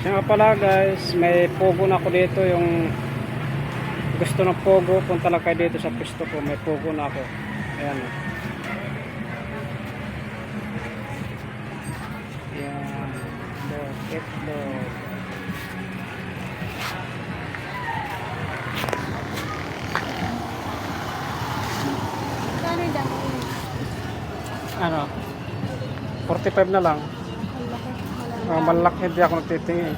Siya nga pala guys, may pogo na ako dito. Yung gusto ng pogo, punta lang kayo dito sa pwesto ko. May pogo na ako. Ayan. Ayan. Itlog. Kano daw? Ano? 45 na lang. Malaki, hindi ako nagtitingin.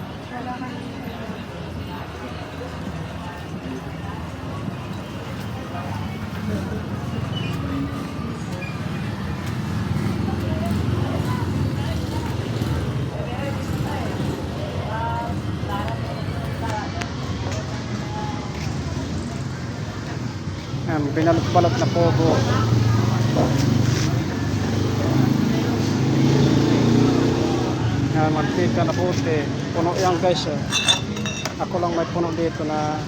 Yan, binalot-balot na pogo. Yan, mantika na puti. Puno yan guys. Ako lang may puno dito na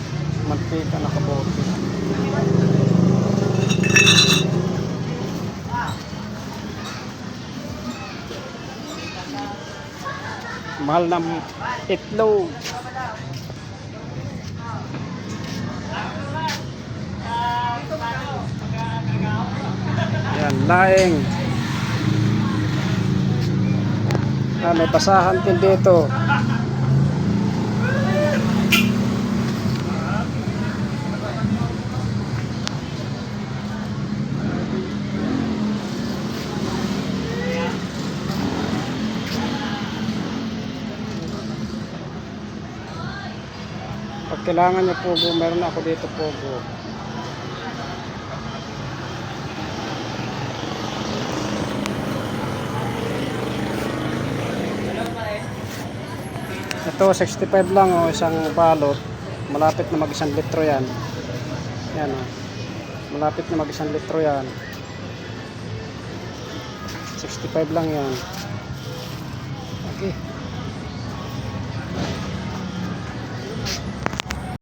mantika na kaputi. Mahal ng itlog. Yan, laing. May basahan din dito. Pag kailangan niya pogo, meron ako dito pogo. Ito 65 lang o isang balot. Malapit na mag 1 litro yan. Yan o. Malapit na mag 1 litro yan. 65 lang yan. Okay.